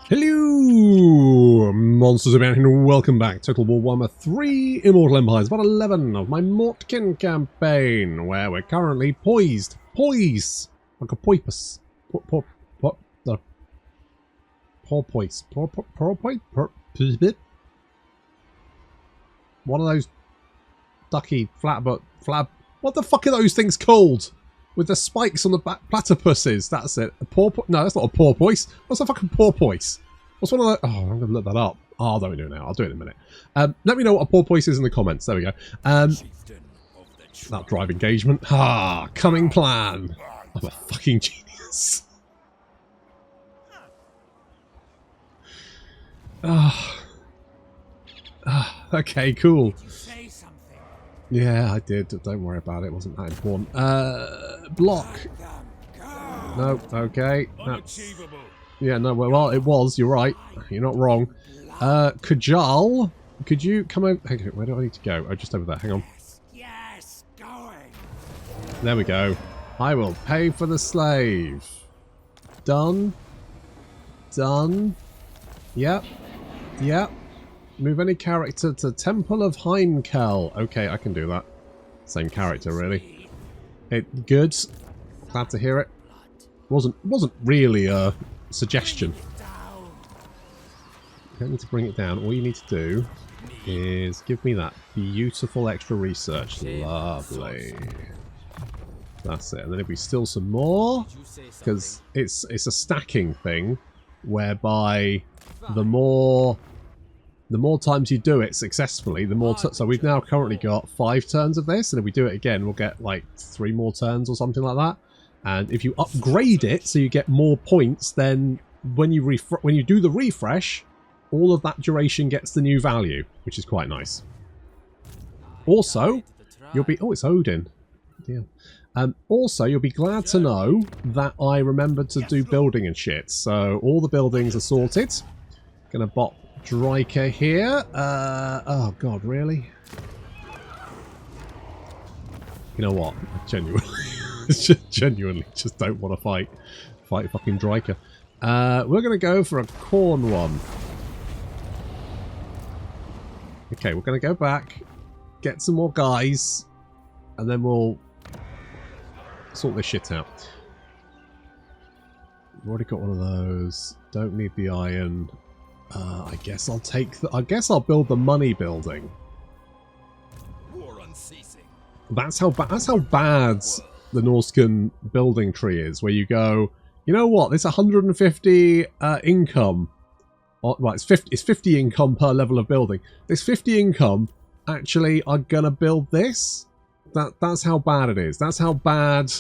Hello, monsters of mountain, and welcome back to Total War Warhammer 3 Immortal Empires, part 11 of my Mortkin campaign, where we're currently poised, like a porpoise, one of those ducky flab, what the fuck are those things called? With the spikes on the back, platypuses, that's it. No, that's not a porpoise. What's a fucking porpoise? What's one of the... Oh, I'm going to look that up. Oh, don't we do it now? I'll do it in a minute. Let me know what a porpoise is in the comments. There we go. That drive engagement. Ah, cunning plan. I'm a fucking genius. Okay, cool. Yeah, I did. Don't worry about it. It wasn't that important. Block. No, okay. Yeah, no, well, it was. You're right. You're not wrong. Kajal, could you come over? Hang on, where do I need to go? Oh, just over there. Hang on. Yes, going. There we go. I will pay for the slave. Done. Done. Yep. Yep. Move any character to Temple of Heinkel. Okay, I can do that. Same character, really. Good. Glad to hear it. Wasn't really a suggestion. You don't need to bring it down. All you need to do is give me that beautiful extra research. Lovely. That's it. And then if we steal some more, because it's a stacking thing, whereby the more times you do it successfully, the more... So we've now currently got 5 turns of this, and if we do it again, we'll get like 3 more turns or something like that. And if you upgrade it so you get more points, then when you do the refresh, all of that duration gets the new value, which is quite nice. Also, you'll be... Oh, it's Odin. Yeah. Also, you'll be glad to know that I remembered to do building and shit. So all the buildings are sorted. Gonna bop Dryker here. Oh god, really? You know what? Genuinely just don't want to fight fucking Dryker. We're gonna go for a corn one. Okay, we're gonna go back, get some more guys, and then we'll sort this shit out. We've already got one of those. Don't need the iron. I guess I'll take I guess I'll build the money building. War unceasing. That's how bad the Norscan building tree is, where you go, you know what, this 150 income. Right, it's 50 income per level of building. This 50 income, actually, I'm gonna build this. That's how bad it is. That's how bad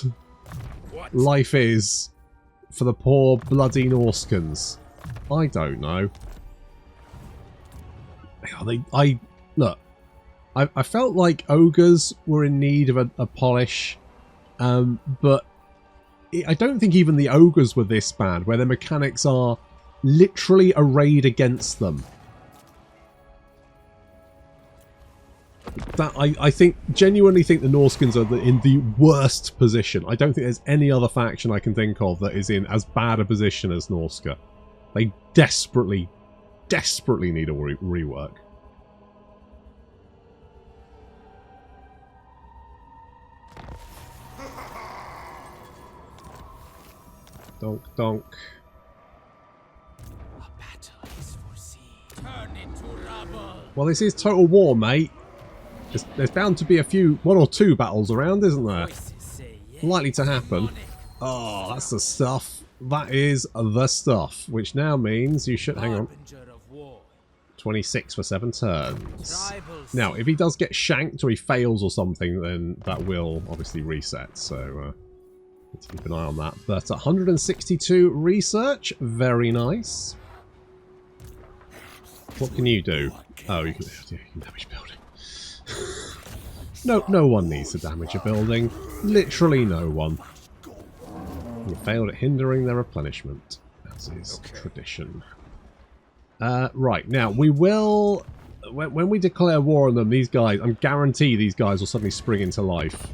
life is for the poor bloody Norscans. I don't know. Look, I felt like ogres were in need of a polish, but I don't think even the ogres were this bad, where their mechanics are literally arrayed against them. That I genuinely think the Norscans are in the worst position. I don't think there's any other faction I can think of that is in as bad a position as Norsca. They desperately need a rework. Donk, donk. A battle is foreseen. Turn into rubble. Well, this is Total War, mate. There's bound to be one or two battles around, isn't there? Likely to happen. Oh, that's the stuff. That is the stuff, which now means you should... Hang on. 26 for 7 turns. Now, if he does get shanked or he fails or something, then that will obviously reset, so need to keep an eye on that. But 162 research, very nice. What can you do? Oh, you can damage building. No one needs to damage a building. Literally no one. You failed at hindering their replenishment, as is tradition. Right, now we will when we declare war on them, these guys, I'm guarantee these guys will suddenly spring into life.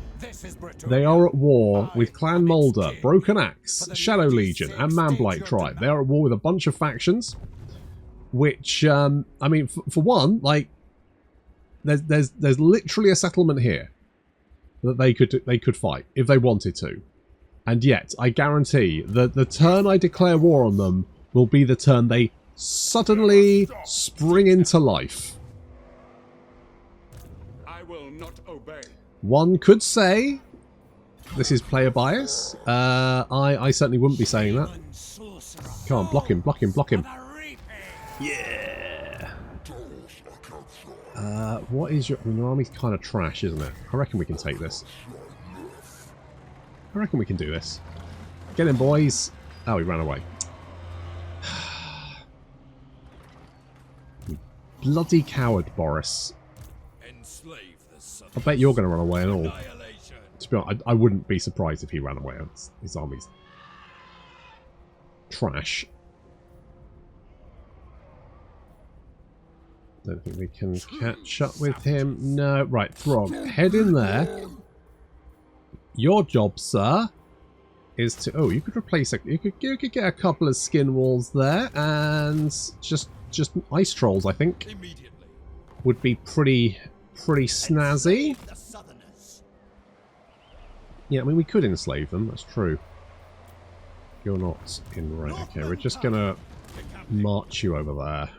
They are at war with Clan Moulder, Broken Axe, Shadow Legion, and Manblight Tribe. They are at war with a bunch of factions, which, I mean, for one, like, there's literally a settlement here that they could fight if they wanted to. And yet, I guarantee that the turn I declare war on them will be the turn they suddenly spring into life. I will not obey. One could say this is player bias. I certainly wouldn't be saying that. Come on, block him, block him, block him. Yeah. What is your... I mean, your army's kind of trash, isn't it? I reckon we can take this. I reckon we can do this. Get him, boys. Oh, he ran away. You bloody coward, Boris. I bet you're going to run away and all. To be honest, I wouldn't be surprised if he ran away. His army's trash. Don't think we can catch up with him. No. Right, Throg, head in there. Your job, sir, is to... Oh, you could replace... You could get a couple of skin walls there, and just ice trolls, I think, would be pretty snazzy. Yeah, I mean, we could enslave them, that's true. You're not in right. Okay, we're just gonna march you over there.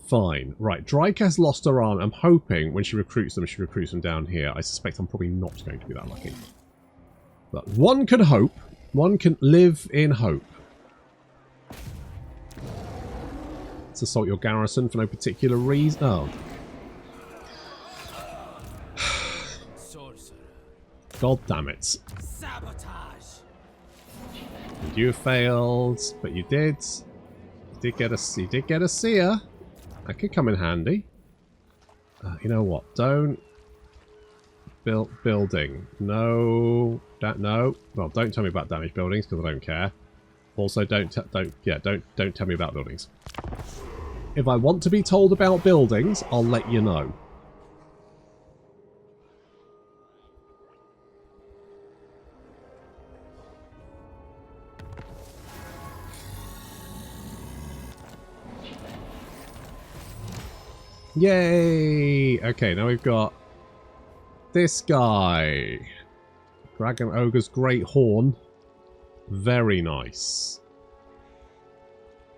Fine. Right, Dryke has lost her arm. I'm hoping when she recruits them down here. I suspect I'm probably not going to be that lucky. But one can hope. One can live in hope. Let's assault your garrison for no particular reason. Oh. God damn it. And you failed, but you did. You did get a seer. That could come in handy. You know what? Don't building. No. No. Well, don't tell me about damaged buildings because I don't care. Also, don't tell me about buildings. If I want to be told about buildings, I'll let you know. Yay! Okay, now we've got this guy. Dragon Ogre's Great Horn. Very nice.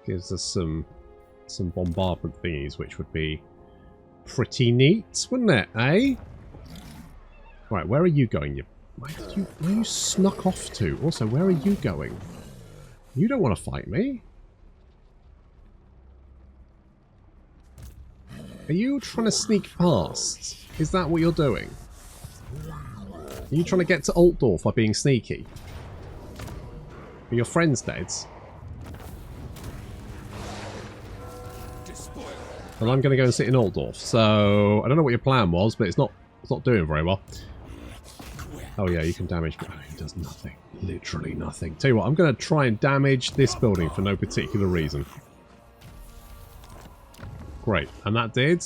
Gives us some bombardment thingies, which would be pretty neat, wouldn't it, eh? Right, where are you going? Where you snuck off to? Also, where are you going? You don't want to fight me. Are you trying to sneak past? Is that what you're doing? Are you trying to get to Altdorf by being sneaky? Are your friends dead? And I'm going to go and sit in Altdorf. So I don't know what your plan was, but it's not doing very well. Oh yeah, you can damage, but it does nothing. Literally nothing. Tell you what, I'm going to try and damage this building for no particular reason. Great, and that did.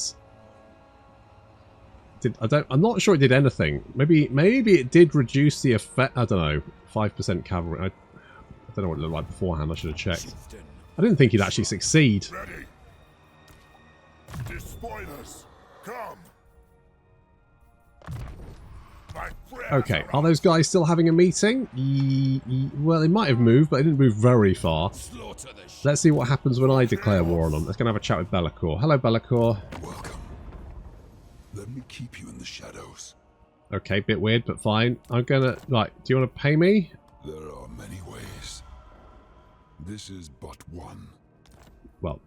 I'm not sure it did anything. Maybe it did reduce the effect. I don't know. 5% cavalry. I don't know what it looked like beforehand. I should have checked. I didn't think he'd actually succeed. Despoilers, come. Okay, are those guys still having a meeting? Well, they might have moved, but they didn't move very far. Let's see what happens when I declare war on them. Let's go and have a chat with Be'lakor. Hello, Be'lakor. Welcome. Let me keep you in the shadows. Okay, bit weird, but fine. I'm gonna... Right, do you want to pay me? There are many ways. This is but one. Well,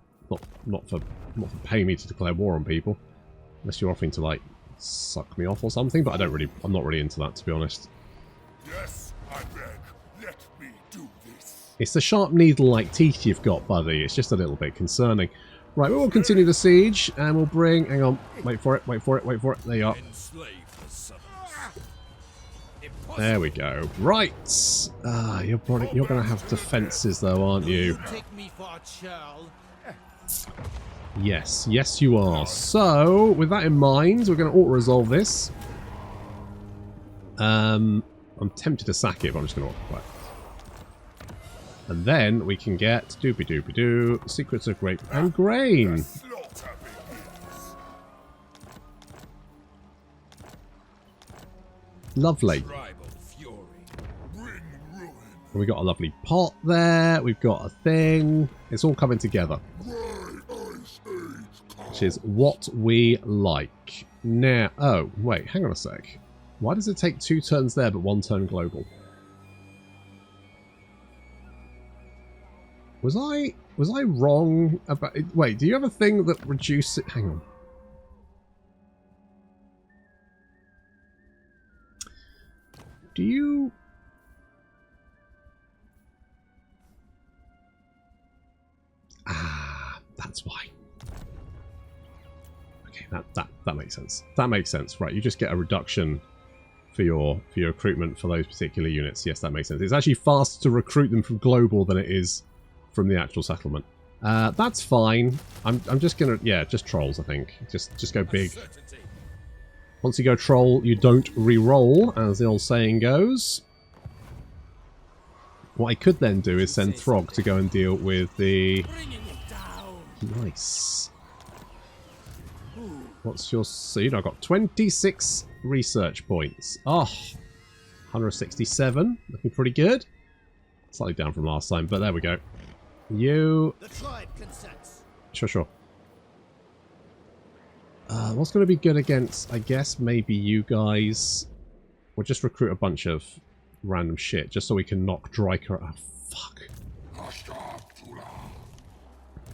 not for paying me to declare war on people. Unless you're offering to, like, suck me off or something, but I'm not really into that, to be honest. Yes, I beg. Let me do this. It's the sharp needle-like teeth you've got, buddy. It's just a little bit concerning. Right, we will continue the siege, and we'll bring... Hang on. Wait for it, wait for it, wait for it. There you are. There we go. Right. You're going to have defences, though, aren't you? Yes, yes you are. So, with that in mind, we're going to auto-resolve this. I'm tempted to sack it, but I'm just going to occupy. And then we can get doopy-doopy-doo, Secrets of Grape and Grain. Lovely. We got a lovely pot there. We've got a thing. It's all coming together. Which is what we like. Now, oh, wait, hang on a sec. Why does it take 2 turns there but 1 turn global? Was I wrong about it? Wait, do you have a thing that reduces it? Hang on. Do you... Ah, that's why. Okay, that makes sense. That makes sense. Right, you just get a reduction for your recruitment for those particular units. Yes, that makes sense. It's actually faster to recruit them from global than it is from the actual settlement. That's fine. I'm just gonna, yeah, just trolls. I think just go big. Once you go troll, you don't re-roll, as the old saying goes. What I could then do is send Throg to go and deal with the... Nice. What's your... So, you know, I've got 26 research points. Oh, 167. Looking pretty good. Slightly down from last time, but there we go. You... Sure. What's going to be good against, I guess, maybe you guys? We'll just recruit a bunch of random shit, just so we can knock Dryker... Oh, fuck.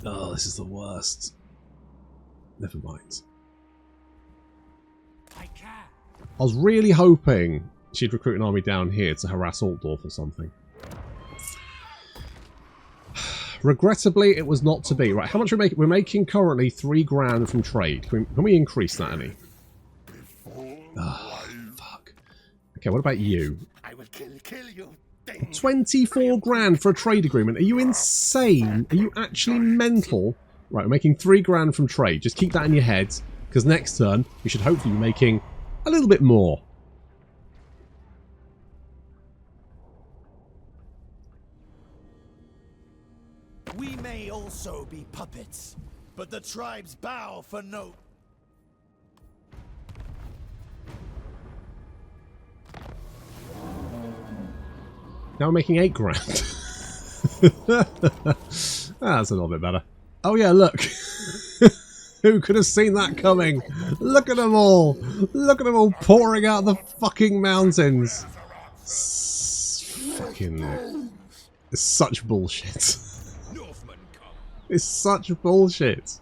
Oh, this is the worst. Never mind. I was really hoping she'd recruit an army down here to harass Altdorf or something. Regrettably, it was not to be. Right, how much are we making? We're making currently 3 grand from trade. Can we increase that any? Oh, fuck. Okay, what about you? I will kill you. 24 grand for a trade agreement. Are you insane? Are you actually mental? Right, we're making 3 grand from trade. Just keep that in your head, because next turn we should hopefully be making a little bit more. We may also be puppets, but the tribes bow for no... Now we're making 8 grand. That's a little bit better. Oh yeah, look. Who could have seen that coming? Look at them all. Look at them all pouring out the fucking mountains. Fucking... It's such bullshit. It's such bullshit.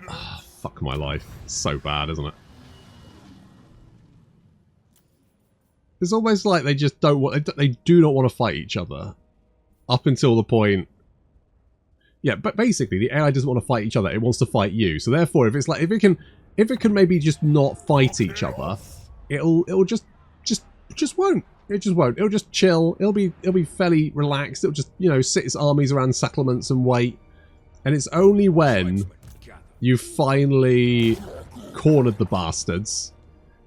Oh, fuck my life. It's so bad, isn't it? It's almost like they just don't want... They do not want to fight each other. Up until the point... Yeah, but basically, the AI doesn't want to fight each other. It wants to fight you. So therefore, if it's like... If it can maybe just not fight each other, it'll just won't. It just won't. It'll just chill. It'll be fairly relaxed. It'll just, you know, sit its armies around settlements and wait. And it's only when you finally cornered the bastards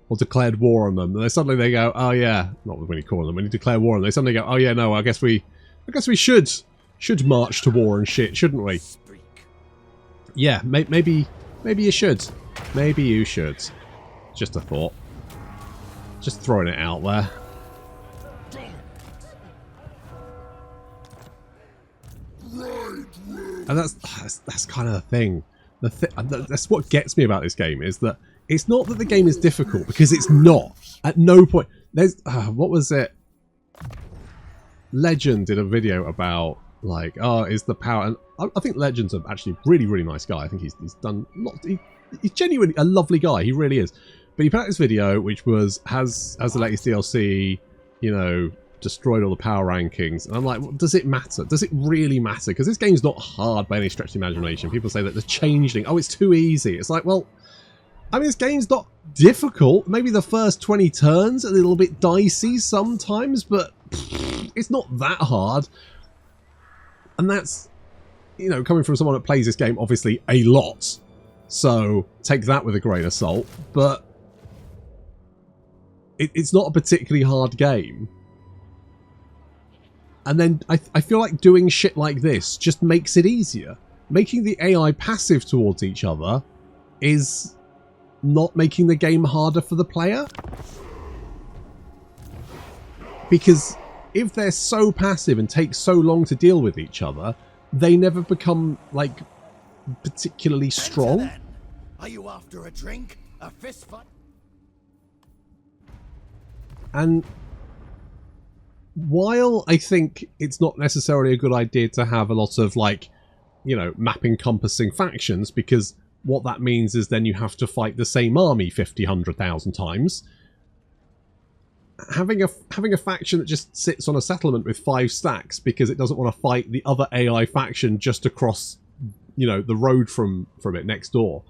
or declared war on them, and then suddenly they go, oh yeah, not when you corner them, when you declare war on them, they suddenly go, oh yeah, no, I guess we should march to war and shit, shouldn't we? Yeah, maybe you should. Maybe you should. Just a thought. Just throwing it out there. And that's kind of the thing. That's what gets me about this game, is that it's not that the game is difficult, because it's not. At no point. There's what was it? Legend did a video about, like, oh, is the power? And I think Legend's actually a really, really nice guy. I think he's done lots. He's genuinely a lovely guy. He really is. But he put out this video which has the latest DLC, you know, destroyed all the power rankings, and I'm like, well, does it matter? Does it really matter? Because this game's not hard by any stretch of the imagination. People say that the changeling, oh, it's too easy. It's like, well, I mean, this game's not difficult. Maybe the first 20 turns are a little bit dicey sometimes, but It's not that hard. And that's, you know, coming from someone that plays this game, obviously, a lot. So, take that with a grain of salt. But it's not a particularly hard game. And then I feel like doing shit like this just makes it easier. Making the AI passive towards each other is not making the game harder for the player. Because if they're so passive and take so long to deal with each other, they never become, like, particularly strong. Then. Are you after a drink? A fist fight? And while I think it's not necessarily a good idea to have a lot of, like, you know, map-encompassing factions, because what that means is then you have to fight the same army 50, 100,000 times. Having a faction that just sits on a settlement with 5 stacks because it doesn't want to fight the other AI faction just across, you know, the road from it next door,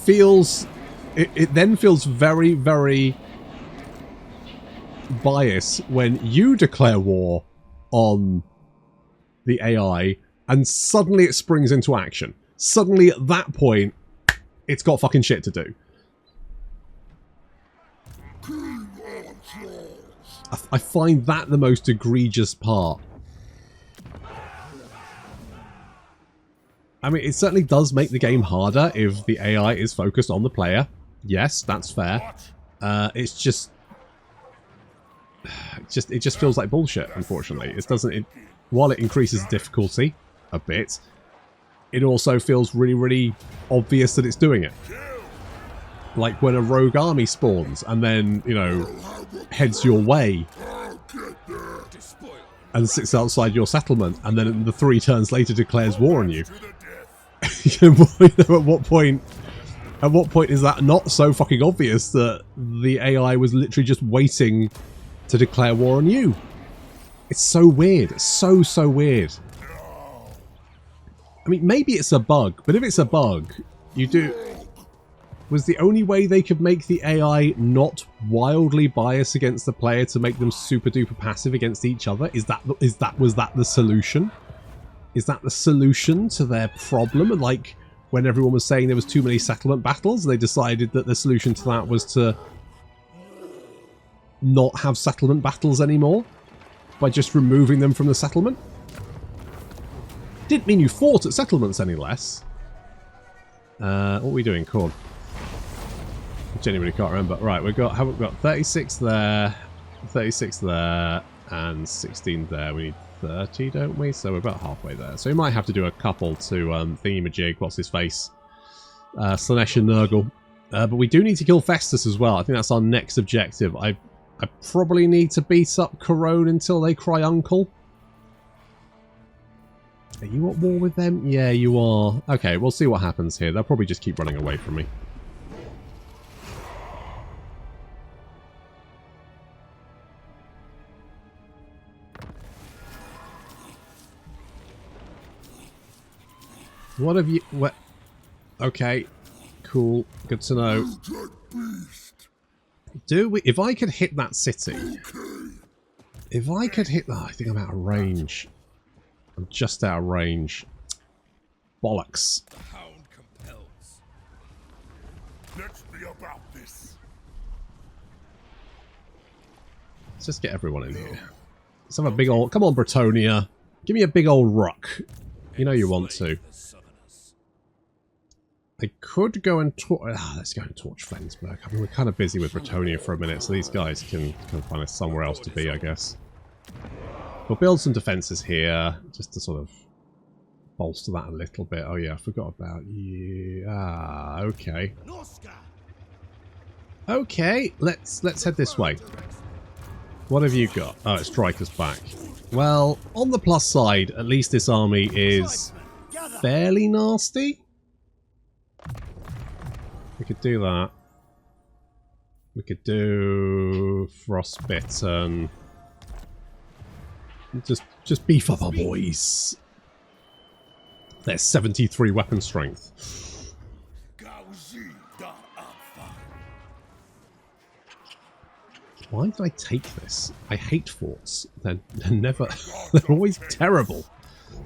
feels... It then feels very, very biased when you declare war on the AI and suddenly it springs into action. Suddenly at that point, it's got fucking shit to do. I find that the most egregious part. I mean, it certainly does make the game harder if the AI is focused on the player. Yes, that's fair. It's just... It just feels like bullshit, unfortunately. It doesn't... while it increases difficulty a bit, it also feels really, really obvious that it's doing it. Like when a rogue army spawns and then, you know, heads your way and sits outside your settlement and then the 3 turns later declares war on you. You know, at what point is that not so fucking obvious that the AI was literally just waiting to declare war on you? It's so weird. It's so weird. I mean, maybe it's a bug, but if it's a bug, you do... Was the only way they could make the AI not wildly biased against the player to make them super duper passive against each other? Was that the solution? Is that the solution to their problem? And like when everyone was saying there was too many settlement battles, they decided that the solution to that was to not have settlement battles anymore by just removing them from the settlement. Didn't mean you fought at settlements any less. What are we doing, Corn? I genuinely can't remember. Right, we've got 36 there, 36 there, and 16 there. We need 30, don't we? So we're about halfway there. So we might have to do a couple to thingy-majig, what's his face? Slanesh and Nurgle. But we do need to kill Festus as well. I think that's our next objective. I probably need to beat up Corone until they cry uncle. Are you at war with them? Yeah, you are. Okay, we'll see what happens here. They'll probably just keep running away from me. What have you... What? Okay. Cool. Good to know. Do we... If I could hit that city... If I could hit... Oh, I think I'm out of range. I'm just out of range. Bollocks. The hound compels. Let's be about this. Let's just get everyone in here. Let's have a big old... Come on, Bretonia. Give me a big old ruck. You know you want to. I could go and torch... let's go and torch Flensburg. I mean, we're kind of busy with Bretonia for a minute, so these guys can find us somewhere else to be, I guess. We'll build some defences here, just to sort of bolster that a little bit. Oh yeah, I forgot about you. Ah, okay. Okay, let's head this way. What have you got? Oh, it's Striker's back. Well, on the plus side, at least this army is fairly nasty. We could do that. We could do Frostbitten. Just beef up our boys. There's 73 weapon strength. Why did I take this? I hate forts. They're never... they're always terrible.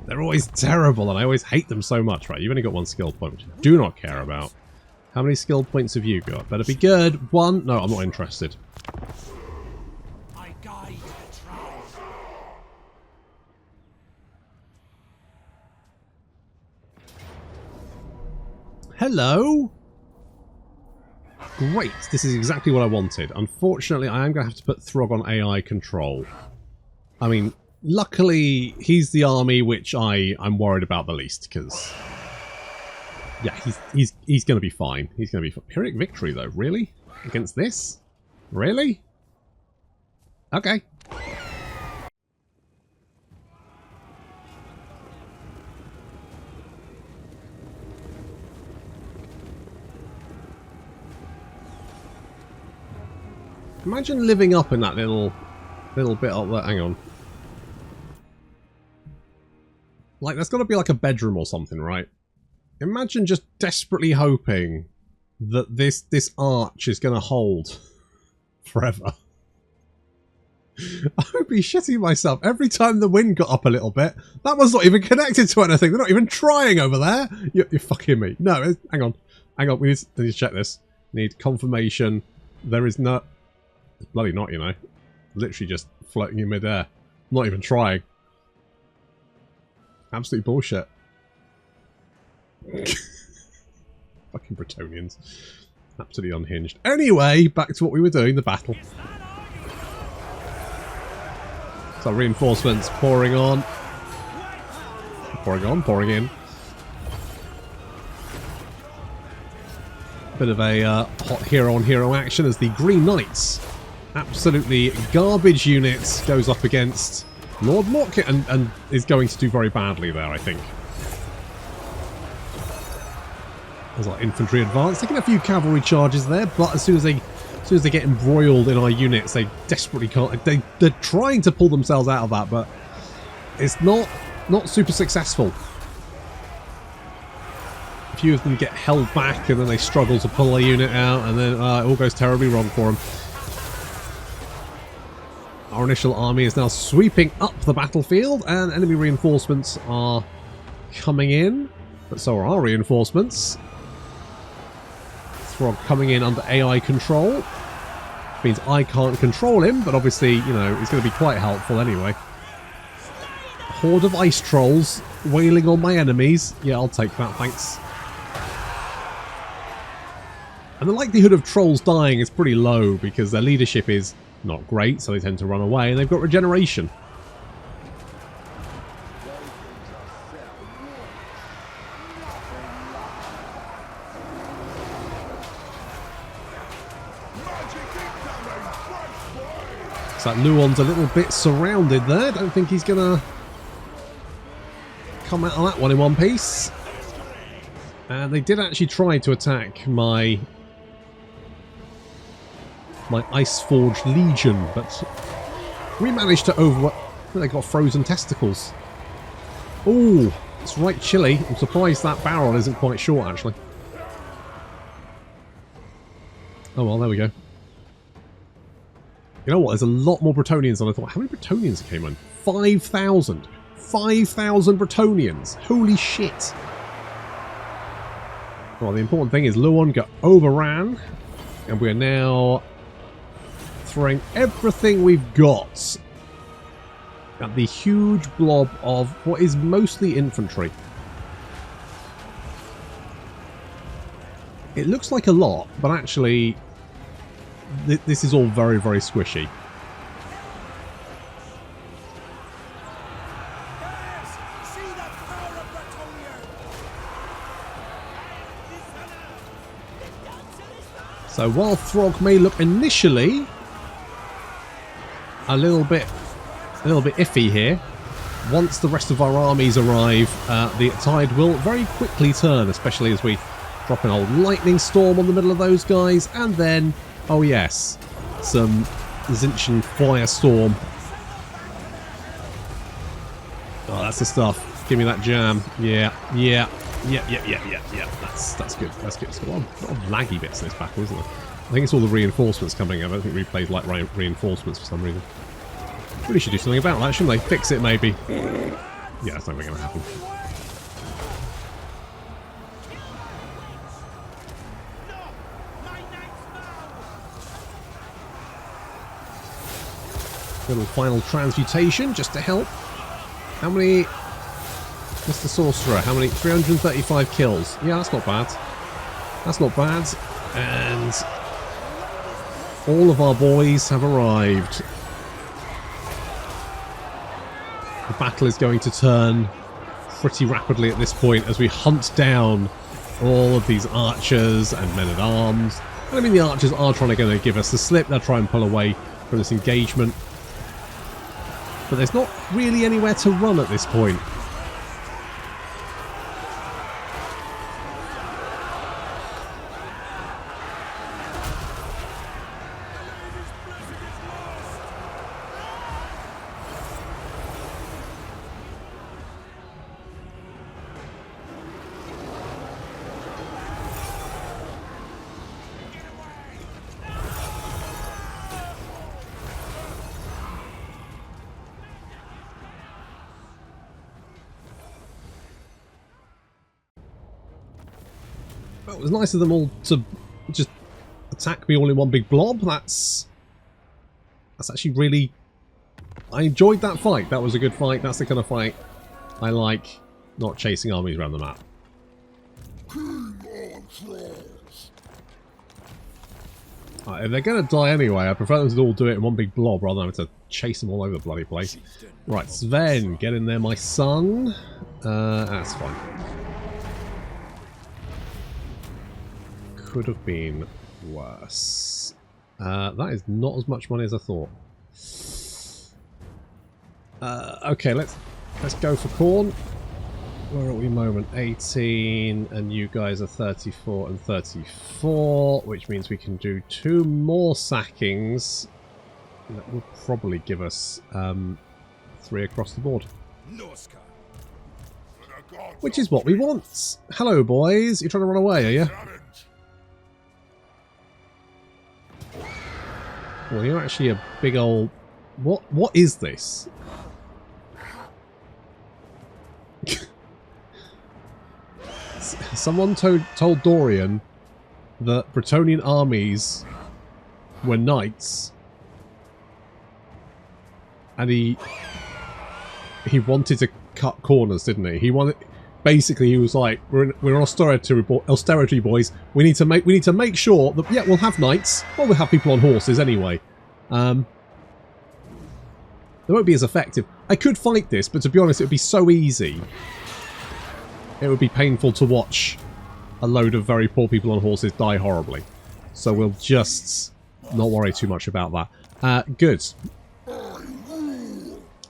They're always terrible, and I always hate them so much. Right, you've only got 1 skill point, which I do not care about. How many skill points have you got? Better be good. 1? No, I'm not interested. I guide the tribe. Hello? Great, this is exactly what I wanted. Unfortunately, I am going to have to put Throg on AI control. I mean, luckily, he's the army which I'm worried about the least, because... yeah, he's going to be fine. He's going to be fine. Pyrrhic victory, though. Really? Against this? Really? Okay. Imagine living up in that little bit up there. Hang on. Like, there's got to be like a bedroom or something, right? Imagine just desperately hoping that this arch is going to hold forever. I would be shitting myself every time the wind got up a little bit. That was not even connected to anything. They're not even trying over there. You're fucking me. No, hang on. Hang on. We need to check this. Need confirmation. There is no... It's bloody not, you know. Literally just floating in midair. Not even trying. Absolute bullshit. Fucking Bretonnians. Absolutely unhinged. Anyway, back to what we were doing, the battle. So reinforcements pouring on. Pouring in. Bit of a hot hero-on-hero action as the Green Knights, absolutely garbage units, goes up against Lord Mortkin and is going to do very badly there, I think. There's our infantry advance, taking a few cavalry charges there, but as soon as they get embroiled in our units, they desperately can't. They're trying to pull themselves out of that, but it's not super successful. A few of them get held back, and then they struggle to pull a unit out, and then it all goes terribly wrong for them. Our initial army is now sweeping up the battlefield, and enemy reinforcements are coming in, but so are our reinforcements. Throg coming in under AI control. Which means I can't control him, but obviously, you know, it's going to be quite helpful anyway. A horde of ice trolls wailing on my enemies. Yeah, I'll take that, thanks. And the likelihood of trolls dying is pretty low because their leadership is not great, so they tend to run away, and they've got regeneration. So that Luon's a little bit surrounded there. Don't think he's gonna come out of that one in one piece. And they did actually try to attack my Ice-Forged Legion, but we managed to they got frozen testicles. Ooh, it's right chilly. I'm surprised that barrel isn't quite short, actually. Oh well, there we go. You know what? There's a lot more Bretonnians than I thought. How many Bretonnians came in? 5,000. 5,000 Bretonnians. Holy shit. Well, the important thing is Luon got overran, and we are now throwing everything we've got at the huge blob of what is mostly infantry. It looks like a lot, but actually this is all very, very squishy. So while Throg may look initially a little bit iffy here, once the rest of our armies arrive, the tide will very quickly turn, especially as we drop an old lightning storm on the middle of those guys, and then, oh yes, some Zinchen firestorm. Oh, that's the stuff. Give me that jam. Yeah. That's good. That's good. There's a lot of laggy bits in this battle, isn't there? I think it's all the reinforcements coming up. I don't think replay's like reinforcements for some reason. Really should do something about that, shouldn't they? Fix it, maybe. Yeah, that's not going to happen. Little final transmutation just to help. How many... Mr. Sorcerer, how many? 335 kills. Yeah, that's not bad. That's not bad. And all of our boys have arrived. The battle is going to turn pretty rapidly at this point as we hunt down all of these archers and men-at-arms. And I mean, the archers are trying to give us the slip. They'll try and pull away from this engagement. But there's not really anywhere to run at this point. Well, it was nice of them all to just attack me all in one big blob. That's actually really... I enjoyed that fight. That was a good fight. That's the kind of fight I like, not chasing armies around the map. If they're going to die anyway, I prefer them to all do it in one big blob rather than having to chase them all over the bloody place. Right, Sven, get in there, my son. That's fine. Could have been worse. That is not as much money as I thought. Okay, let's go for corn. Where are we? Moment 18, and you guys are 34 and 34, which means we can do 2 more sackings. That will probably give us 3 across the board. Norscan. Which is what we want. Hello, boys. You're trying to run away, are you? Well, you're actually a big old... What is this? Someone told Dorian that Bretonnian armies were knights, and he wanted to cut corners, didn't he? He wanted... Basically, he was like, "We're austerity boys. We need to make sure that we'll have knights. Well, we'll have people on horses anyway. They won't be as effective. I could fight this, but to be honest, it would be so easy. It would be painful to watch a load of very poor people on horses die horribly. So we'll just not worry too much about that. Good.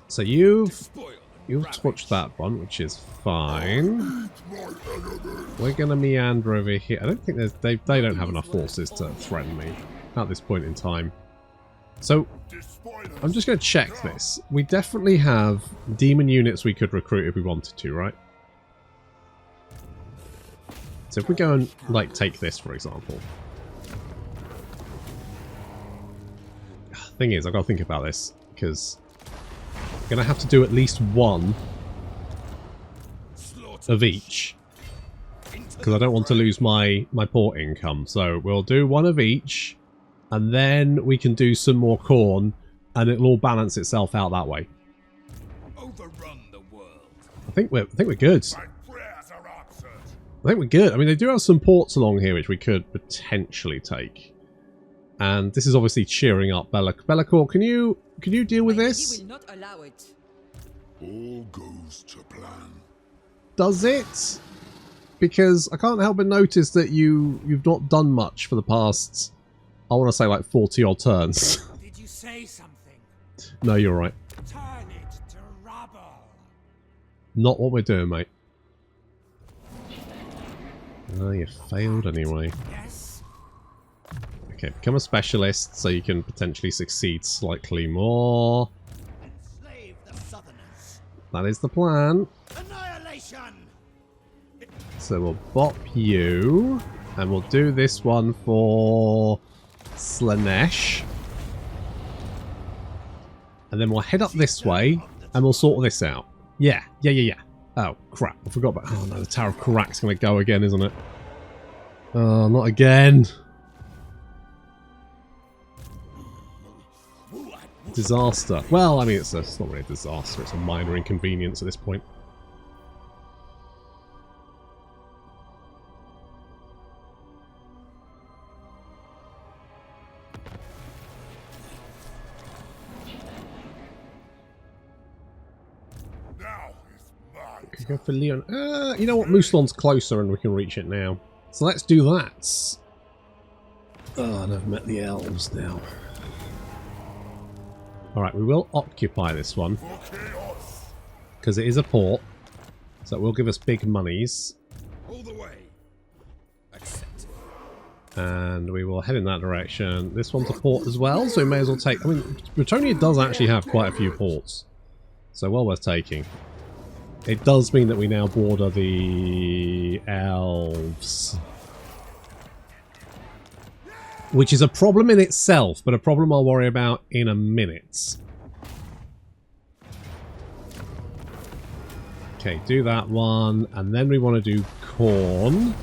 So you've torched that one, which is fine. We're gonna meander over here. I don't think they don't have enough forces to threaten me at this point in time. So I'm just going to check this. We definitely have demon units we could recruit if we wanted to, right? So if we go and like take this, for example. Thing is, I've got to think about this because I'm going to have to do at least 1 of each, because I don't want to lose my port income. So we'll do 1 of each, and then we can do some more corn, and it'll all balance itself out that way. Overrun the world. I think we're good. I think we're good. I mean, they do have some ports along here which we could potentially take, and this is obviously cheering up Bellacore. Can you deal with this? He will not allow it. All goes to plan. Does it? Because I can't help but notice that you've not done much for the past, I want to say like 40 odd turns. Did you say something? No, you're right. Turn it to rubble. Not what we're doing, mate. Oh, you failed anyway. Yes. Okay, become a specialist so you can potentially succeed slightly more. Enslave the Southerners. That is the plan. Annihilation. So we'll bop you, and we'll do this one for Slanesh. And then we'll head up this way and we'll sort this out. Yeah. Oh, crap. I forgot about... Oh, no, the Tower of Karak's going to go again, isn't it? Oh, not again. Disaster. Well, I mean, it's not really a disaster. It's a minor inconvenience at this point. Could go for Leon. You know what? Mousselon's closer and we can reach it now. So let's do that. Oh, and I've met the elves now. Alright, we will occupy this one. Because it is a port. So it will give us big monies. And we will head in that direction. This one's a port as well, so we may as well take... I mean, Bretonnia does actually have quite a few ports. So well worth taking. It does mean that we now border the elves. Which is a problem in itself, but a problem I'll worry about in a minute. Okay, do that one. And then we want to do corn.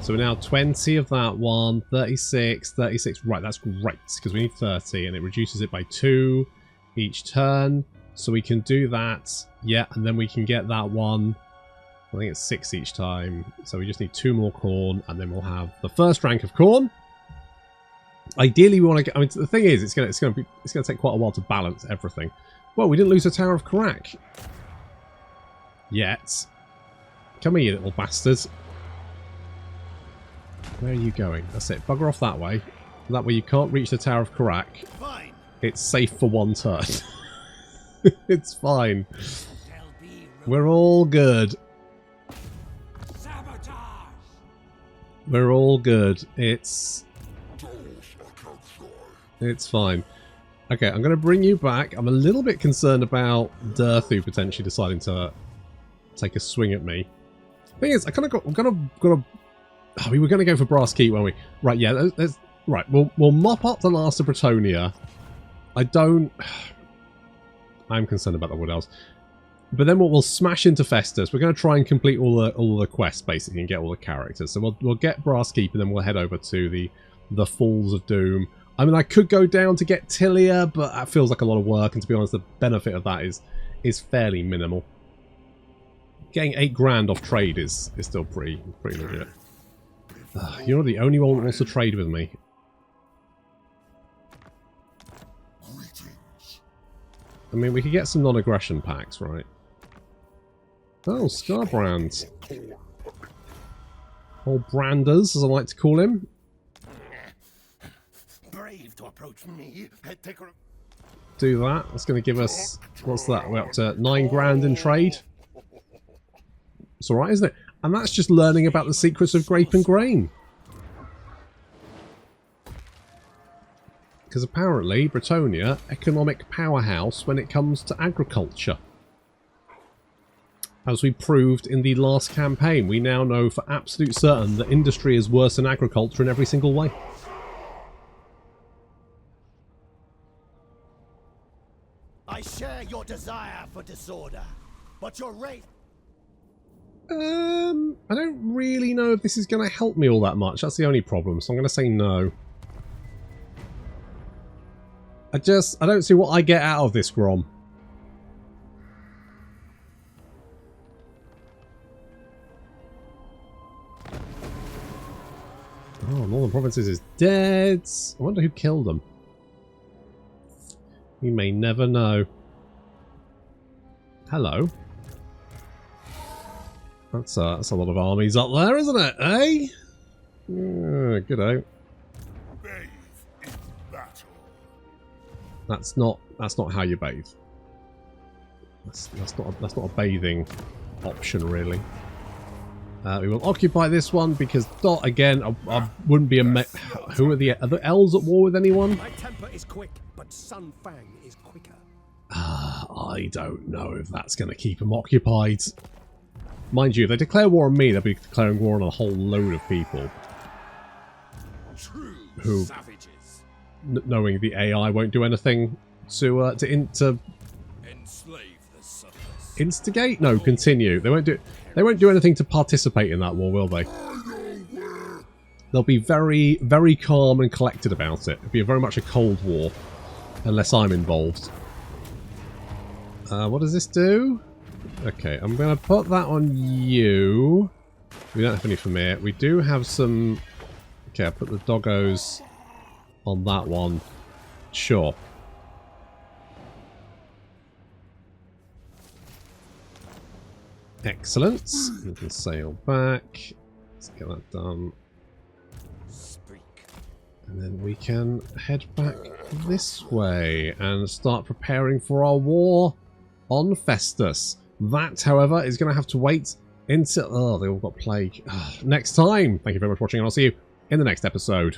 So we're now 20 of that one. 36, 36. Right, that's great, because we need 30, and it reduces it by 2 each turn. So we can do that. Yeah, and then we can get that one. I think it's 6 each time. So we just need 2 more corn, and then we'll have the first rank of corn. Ideally, we want to get... I mean, the thing is, it's going to take quite a while to balance everything. Well, we didn't lose the Tower of Karak yet. Come here, you little bastards. Where are you going? That's it. Bugger off that way. That way you can't reach the Tower of Karak. Fine. It's safe for 1 turn. It's fine. We're all good. We're all good. It's fine. Okay, I'm going to bring you back. I'm a little bit concerned about Durthu potentially deciding to take a swing at me. Thing is, I kind of got... Oh, we were going to go for Brass Keep, weren't we? Right, yeah. Right, we'll mop up the last of Bretonnia. I'm concerned about the Wood Elves. But then we'll smash into Festus. We're going to try and complete all the quests, basically, and get all the characters. So we'll get Brass Keep, and then we'll head over to the Falls of Doom. I mean, I could go down to get Tilia, but that feels like a lot of work, and to be honest, the benefit of that is fairly minimal. Getting 8 grand off trade is still pretty legit. You're the only one that wants to trade with me. I mean, we could get some non-aggression packs, right? Oh, Scarbrand. Or Branders, as I like to call him. Brave to approach me. Do that. That's going to give us... What's that? We're up to 9 grand in trade. It's alright, isn't it? And that's just learning about the secrets of grape and grain. Because apparently, Bretonnia, economic powerhouse when it comes to agriculture. As we proved in the last campaign, we now know for absolute certain that industry is worse than agriculture in every single way. I share your desire for disorder, but your race... I don't really know if this is going to help me all that much. That's the only problem, so I'm going to say no. I don't see what I get out of this, Grom. Oh, Northern Provinces is dead. I wonder who killed them. We may never know. Hello. That's a lot of armies up there, isn't it? Eh? Yeah, good out. That's not how you bathe. That's not a bathing option, really. We will occupy this one because Dot again. I wouldn't be a. Who are the elves at war with anyone? My temper is quick, but Sun Fang is quicker. I don't know if that's going to keep them occupied. Mind you, if they declare war on me, they'll be declaring war on a whole load of people. who, Savages. knowing the AI won't do anything to Enslave the subjects. instigate? No, continue. They won't do anything to participate in that war, will they? They'll be very, very calm and collected about it. It'll be very much a Cold War, unless I'm involved. What does this do? Okay, I'm going to put that on you. We don't have any from here. We do have some... Okay, I'll put the doggos on that one. Sure. Excellent. We can sail back. Let's get that done. And then we can head back this way and start preparing for our war on Festus. That, however, is going to have to wait until... Oh, they all got plague. Next time. Thank you very much for watching, and I'll see you in the next episode.